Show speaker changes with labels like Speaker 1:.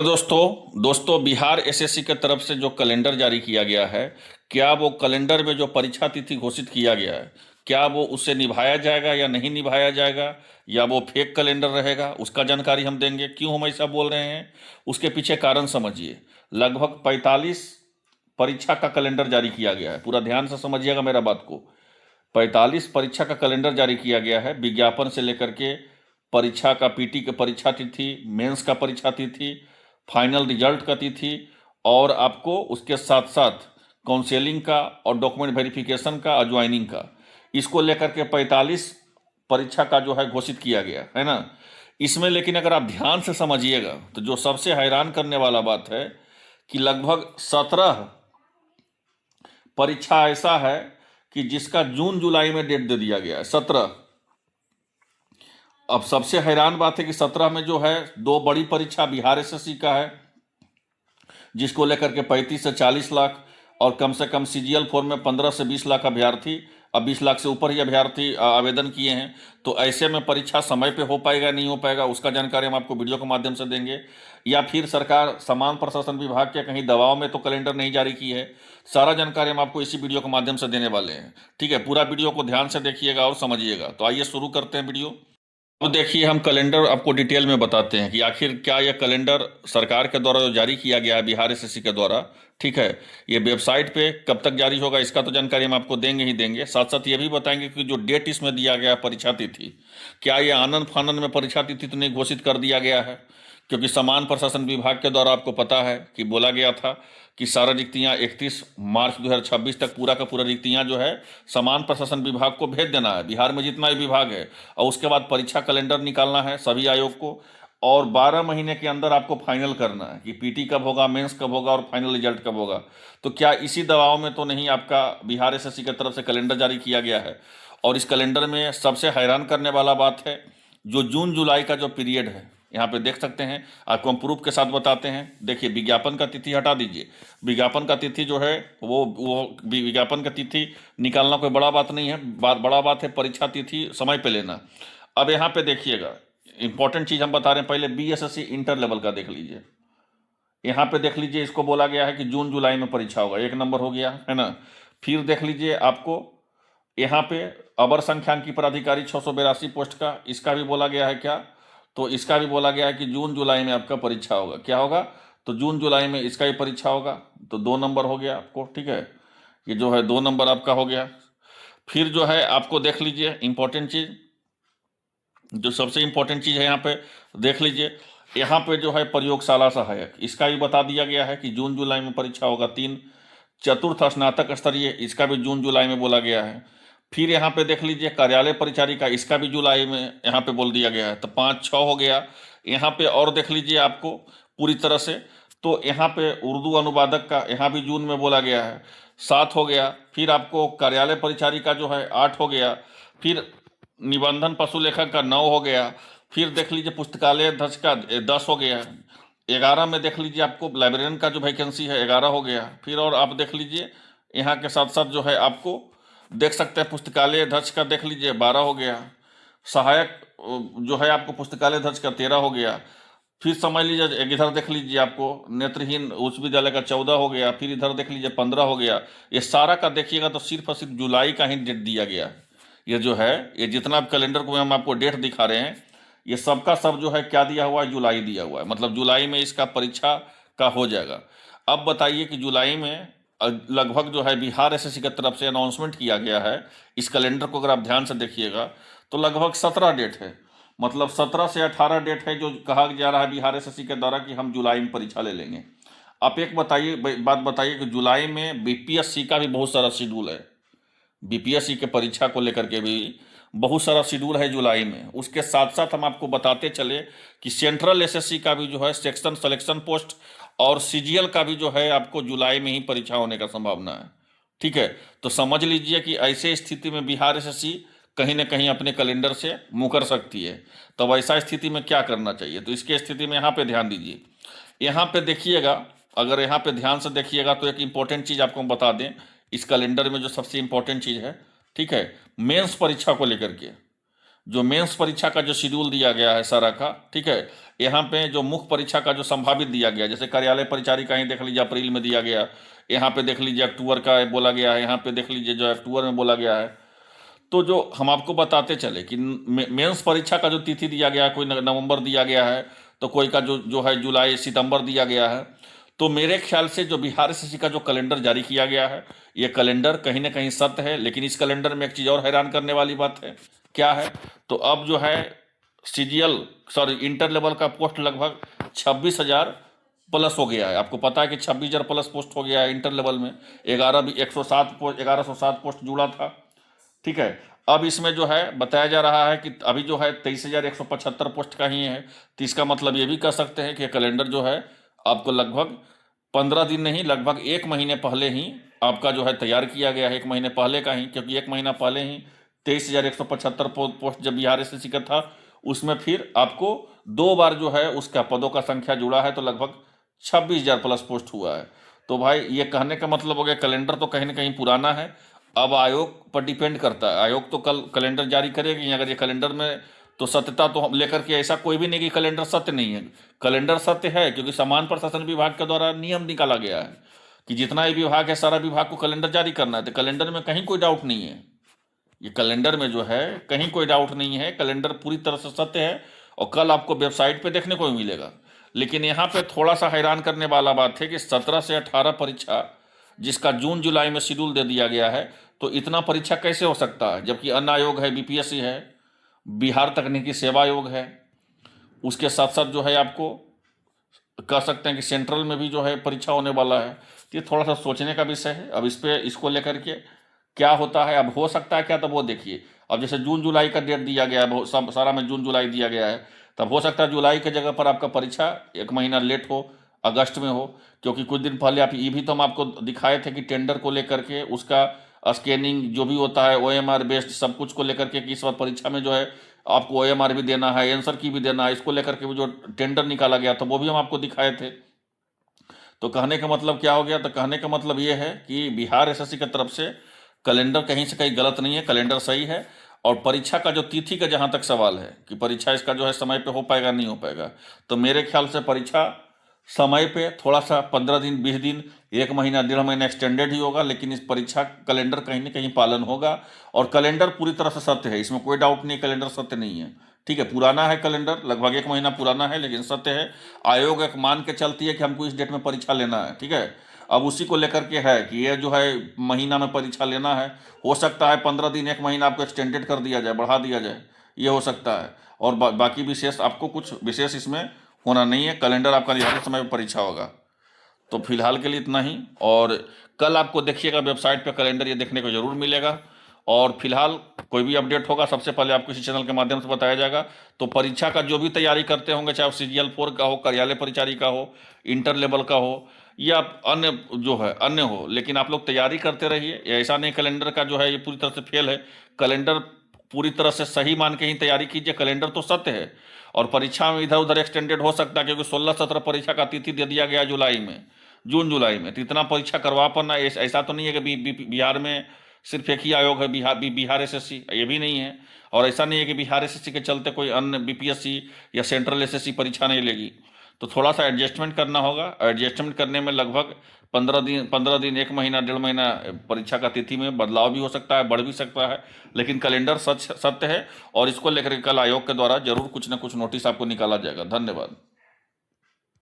Speaker 1: दोस्तों बिहार एसएससी के तरफ से जो कैलेंडर जारी किया गया है, क्या वो कैलेंडर में जो परीक्षा तिथि घोषित किया गया है, क्या वो उससे निभाया जाएगा या नहीं निभाया जाएगा, या वो फेक कैलेंडर रहेगा, उसका जानकारी हम देंगे। क्यों हम ऐसा बोल रहे हैं, उसके पीछे कारण समझिए। लगभग 45 परीक्षा का कैलेंडर जारी किया गया है। पूरा ध्यान से समझिएगा मेरा बात को। 45 परीक्षा का कैलेंडर जारी किया गया है, विज्ञापन से लेकर के परीक्षा का पीटी की परीक्षा तिथि, मेंस का परीक्षा तिथि, फाइनल रिजल्ट का तिथि, और आपको उसके साथ साथ काउंसेलिंग का और डॉक्यूमेंट वेरिफिकेशन का और ज्वाइनिंग का, इसको लेकर के 45 परीक्षा का जो है घोषित किया गया है ना। इसमें लेकिन अगर आप ध्यान से समझिएगा तो जो सबसे हैरान करने वाला बात है कि लगभग 17 परीक्षा ऐसा है कि जिसका जून जुलाई में डेट दे दिया गया है। 17। अब सबसे हैरान बात है कि 17 में जो है दो बड़ी परीक्षा बिहार एसएससी का है, जिसको लेकर के 35 से 40 लाख और कम से कम सीजीएल फॉर्म में 15 से 20 लाख अभ्यर्थी, अब 20 लाख से ऊपर ही अभ्यर्थी आवेदन किए हैं। तो ऐसे में परीक्षा समय पे हो पाएगा नहीं हो पाएगा, उसका जानकारी हम आपको वीडियो के माध्यम से देंगे। या फिर सरकार समान प्रशासन विभाग के कहीं दबाव में तो कैलेंडर नहीं जारी की है, सारा जानकारी हम आपको इसी वीडियो के माध्यम से देने वाले हैं। ठीक है, पूरा वीडियो को ध्यान से देखिएगा और समझिएगा। तो आइए शुरू करते हैं वीडियो। अब देखिए, हम कैलेंडर आपको डिटेल में बताते हैं कि आखिर क्या यह कैलेंडर सरकार के द्वारा जो जारी किया गया है बिहार एसएससी के द्वारा, ठीक है, ये वेबसाइट पे कब तक जारी होगा, इसका तो जानकारी हम आपको देंगे ही देंगे। साथ साथ ये भी बताएंगे कि जो डेट इसमें दिया गया है परीक्षा तिथि, क्या ये आनंद फानंद में परीक्षा तिथि तो नहीं घोषित कर दिया गया है। क्योंकि समान प्रशासन विभाग के द्वारा आपको पता है कि बोला गया था कि सारा रिक्तियां 31 मार्च 2026 तक पूरा का पूरा रिक्तियां जो है समान प्रशासन विभाग को भेज देना है, बिहार में जितना भी विभाग है। और उसके बाद परीक्षा कैलेंडर निकालना है सभी आयोग को, और 12 महीने के अंदर आपको फाइनल करना है कि पीटी कब होगा, मेंस कब होगा और फाइनल रिजल्ट कब होगा। तो क्या इसी दबाव में तो नहीं आपका बिहार एसएससी की तरफ से कैलेंडर जारी किया गया है। और इस कैलेंडर में सबसे हैरान करने वाला बात है, जो जून जुलाई का जो पीरियड है, यहाँ पे देख सकते हैं, आपको हम प्रूफ के साथ बताते हैं। देखिए, विज्ञापन का तिथि हटा दीजिए, विज्ञापन का तिथि जो है वो विज्ञापन का तिथि निकालना कोई बड़ा बात नहीं है, बड़ा बात है परीक्षा तिथि समय पे लेना। अब यहाँ पे देखिएगा, इंपॉर्टेंट चीज़ हम बता रहे हैं। पहले बीएसएससी इंटर लेवल का देख लीजिए, यहाँ पे देख लीजिए, इसको बोला गया है कि जून जुलाई में परीक्षा होगा, 1 नंबर हो गया है ना। फिर देख लीजिए, आपको यहाँ पे अवर संख्यांकी पदाधिकारी 682 पोस्ट का, इसका भी बोला गया है क्या, तो इसका भी बोला गया है कि जून जुलाई में आपका परीक्षा होगा। क्या होगा, तो जून जुलाई में इसका ही परीक्षा होगा। तो 2 नंबर हो गया आपको, ठीक है, ये जो है 2 नंबर आपका हो गया। फिर जो है आपको देख लीजिए इंपॉर्टेंट चीज, जो सबसे इंपॉर्टेंट चीज है यहाँ पे देख लीजिए, यहाँ पे जो है प्रयोगशाला सहायक, इसका भी बता दिया गया है कि जून जुलाई में परीक्षा होगा। 3 चतुर्थ स्नातक स्तरीय, इसका भी जून जुलाई में बोला गया है। फिर यहाँ पे देख लीजिए कार्यालय परिचारिका, इसका भी जुलाई में यहाँ पे बोल दिया गया है। तो 5-6 हो गया यहाँ पे। और देख लीजिए आपको पूरी तरह से, तो यहाँ पे उर्दू अनुवादक का यहाँ भी जून में बोला गया है, 7 हो गया। फिर आपको कार्यालय परिचारिका जो है 8 हो गया। फिर निबंधन पशु लेखक का 9 हो गया। फिर देख लीजिए पुस्तकालय अध्यक्ष का 10 हो गया। 11 में देख लीजिए आपको लाइब्रेरियन का जो वैकेंसी है 11 हो गया। फिर और आप देख लीजिए यहाँ के साथ साथ जो है आपको देख सकते हैं पुस्तकालय अध्यक्ष का देख लीजिए 12 हो गया। सहायक जो है आपको पुस्तकालय अध्यक्ष का 13 हो गया। फिर समझ लीजिए इधर देख लीजिए आपको नेत्रहीन उच्च विद्यालय का 14 हो गया। फिर इधर देख लीजिए 15 हो गया। ये सारा का देखिएगा तो सिर्फ और सिर्फ जुलाई का ही डेट दिया गया है। ये जो है, ये जितना कैलेंडर को हम आपको डेट दिखा रहे हैं, ये सबका सब जो है क्या दिया हुआ है, जुलाई दिया हुआ है। मतलब जुलाई में इसका परीक्षा का हो जाएगा। अब बताइए कि जुलाई में लगभग जो है बिहार एसएससी की तरफ से अनाउंसमेंट किया गया है। इस कैलेंडर को अगर आप ध्यान से देखिएगा तो लगभग 17 डेट है, मतलब 17 से 18 डेट है जो कहा जा रहा है बिहार एसएससी के द्वारा कि हम जुलाई में परीक्षा ले लेंगे। आप एक बताइए, बात बताइए कि जुलाई में बीपीएससी का भी बहुत सारा शेड्यूल है, बीपीएससी के परीक्षा को लेकर के भी बहुत सारा शेड्यूल है जुलाई में। उसके साथ साथ हम आपको बताते चले कि सेंट्रल एसएससी का भी जो है सेक्शन सिलेक्शन पोस्ट और सीजीएल का भी जो है आपको जुलाई में ही परीक्षा होने का संभावना है। ठीक है, तो समझ लीजिए कि ऐसे स्थिति में बिहार एसएससी कहीं ना कहीं अपने कैलेंडर से मुकर सकती है। तो ऐसा स्थिति में क्या करना चाहिए, तो इसके स्थिति में यहाँ पे ध्यान दीजिए। यहाँ पे देखिएगा, अगर यहाँ पे ध्यान से देखिएगा तो एक इंपॉर्टेंट चीज़ आपको हम बता दें इस कैलेंडर में, जो सबसे इंपॉर्टेंट चीज़ है, ठीक है, मेंस परीक्षा को लेकर के जो मेंस परीक्षा का जो शेड्यूल दिया गया है सारा का, ठीक है, यहाँ पे जो मुख्य परीक्षा का जो संभावित दिया गया, जैसे कार्यालय परिचारी का ही देख लीजिए अप्रैल में दिया गया, यहाँ पे देख लीजिए अक्टूबर का बोला गया है, यहाँ पे देख लीजिए जो अक्टूबर में बोला गया है। तो जो हम आपको बताते चले कि मेंस परीक्षा का जो तिथि दिया गया है, कोई नवंबर दिया गया है, तो कोई का जो है जुलाई सितंबर दिया गया है। तो मेरे ख्याल से जो बिहार एसएससी का जो कैलेंडर जारी किया गया है, ये कैलेंडर कहीं ना कहीं सत्य है। लेकिन इस कैलेंडर में एक चीज़ और हैरान करने वाली बात है, क्या है, तो अब जो है इंटर लेवल का पोस्ट लगभग 26,000 प्लस हो गया है। आपको पता है कि 26,000 प्लस पोस्ट हो गया है इंटर लेवल में। 1107 पोस्ट जुड़ा था, ठीक है। अब इसमें जो है बताया जा रहा है कि अभी जो है 23,175 पोस्ट का ही है। तो इसका मतलब ये भी कह सकते हैं कि कैलेंडर जो है आपको लगभग 15 दिन नहीं, लगभग 1 महीने पहले ही आपका जो है तैयार किया गया है, 1 महीने पहले का ही। क्योंकि 1 महीना पहले ही 23,175 पोस्ट जब बिहार एसएससी का था, उसमें फिर आपको 2 बार जो है उसका पदों का संख्या जुड़ा है, तो लगभग 26,000 प्लस पोस्ट हुआ है। तो भाई ये कहने का मतलब हो गया कैलेंडर तो कहीं ना कहीं पुराना है। अब आयोग पर डिपेंड करता है, आयोग तो कल कैलेंडर जारी करेगी। अगर ये कैलेंडर में तो सत्यता तो हम लेकर के ऐसा कोई भी नहीं कि कैलेंडर सत्य नहीं है। कैलेंडर सत्य है, क्योंकि सामान्य प्रशासन विभाग के द्वारा नियम निकाला गया है कि जितना भी विभाग है सारा विभाग को कैलेंडर जारी करना है। तो कैलेंडर में कहीं कोई डाउट नहीं है, ये कैलेंडर में जो है कहीं कोई डाउट नहीं है, कैलेंडर पूरी तरह से सत्य है और कल आपको वेबसाइट पे देखने को भी मिलेगा। लेकिन यहाँ पे थोड़ा सा हैरान करने वाला बात है कि 17 से 18 परीक्षा जिसका जून जुलाई में शेड्यूल दे दिया गया है, तो इतना परीक्षा कैसे हो सकता है, जबकि अन्य आयोग है, बीपीएससी है, बिहार तकनीकी सेवा आयोग है, उसके साथ साथ जो है आपको कह सकते हैं कि सेंट्रल में भी जो है परीक्षा होने वाला है। तो ये थोड़ा सा सोचने का विषय है। अब इसको लेकर के क्या होता है, अब हो सकता है क्या, तो वो देखिए। अब जैसे जून जुलाई का डेट दिया गया है, बहुत सारा में जून जुलाई दिया गया है, तब हो सकता है जुलाई की जगह पर आपका परीक्षा 1 महीना लेट हो, अगस्त में हो। क्योंकि कुछ दिन पहले आप ये भी तो हम आपको दिखाए थे कि टेंडर को लेकर के उसका स्कैनिंग जो भी होता है ओएमआर बेस्ड सब कुछ को लेकर के कि इस बार परीक्षा में जो है आपको ओएमआर भी देना है, आंसर की भी देना है, इसको लेकर के भी जो टेंडर निकाला गया था वो भी हम आपको दिखाए थे। तो कहने का मतलब क्या हो गया, तो कहने का मतलब ये है कि बिहार एसएससी की तरफ से कैलेंडर कहीं से कहीं गलत नहीं है, कैलेंडर सही है। और परीक्षा का जो तिथि का जहाँ तक सवाल है कि परीक्षा इसका जो है समय पे हो पाएगा नहीं हो पाएगा, तो मेरे ख्याल से परीक्षा समय पे थोड़ा सा 15 दिन 20 दिन 1 महीना 1.5 महीना एक्सटेंडेड ही होगा, लेकिन इस परीक्षा कैलेंडर कहीं ना कहीं पालन होगा। और कैलेंडर पूरी तरह से सत्य है, इसमें कोई डाउट नहीं, कैलेंडर सत्य नहीं है, ठीक है। पुराना है कैलेंडर, लगभग 1 महीना पुराना है, लेकिन सत्य है। आयोग एक मान के चलती है कि हमको इस डेट में परीक्षा लेना है, ठीक है। अब उसी को लेकर के है कि ये जो है महीना में परीक्षा लेना है, हो सकता है 15 दिन 1 महीना आपको एक्सटेंडेड कर दिया जाए, बढ़ा दिया जाए, ये हो सकता है। और बाकी विशेष आपको कुछ विशेष इसमें होना नहीं है, कैलेंडर आपका निर्धारित समय पर परीक्षा होगा। तो फिलहाल के लिए इतना ही, और कल आपको देखिएगा वेबसाइट पर कैलेंडर ये देखने को जरूर मिलेगा। और फिलहाल कोई भी अपडेट होगा सबसे पहले आपको इसी चैनल के माध्यम से बताया जाएगा। तो परीक्षा का जो भी तैयारी करते होंगे, चाहे वो CGL 4 का हो, कार्यालय परिचारी का हो, इंटर लेवल का हो, या अन्य जो है अन्य हो, लेकिन आप लोग तैयारी करते रहिए। ऐसा नहीं कैलेंडर का जो है ये पूरी तरह से फेल है, कैलेंडर पूरी तरह से सही मान के ही तैयारी कीजिए। कैलेंडर तो सत्य है, और परीक्षा में इधर उधर एक्सटेंडेड हो सकता है, क्योंकि 16-17 परीक्षा का तिथि दे दिया गया जुलाई में, जून जुलाई में। तो इतना परीक्षा करवा पाना ऐसा तो नहीं है कि बिहार में सिर्फ एक ही आयोग है, बिहार एसएससी, ये भी नहीं है। और ऐसा नहीं है कि बिहार एसएससी के चलते कोई अन्य बीपीएससी या सेंट्रल एसएससी परीक्षा नहीं लेगी। तो थोड़ा सा एडजस्टमेंट करना होगा। एडजस्टमेंट करने में लगभग 15 दिन 1 महीना 1.5 महीना परीक्षा का तिथि में बदलाव भी हो सकता है, बढ़ भी सकता है, लेकिन कैलेंडर सत्य है। और इसको लेकर कल आयोग के द्वारा जरूर कुछ ना कुछ नोटिस आपको निकाला जाएगा। धन्यवाद।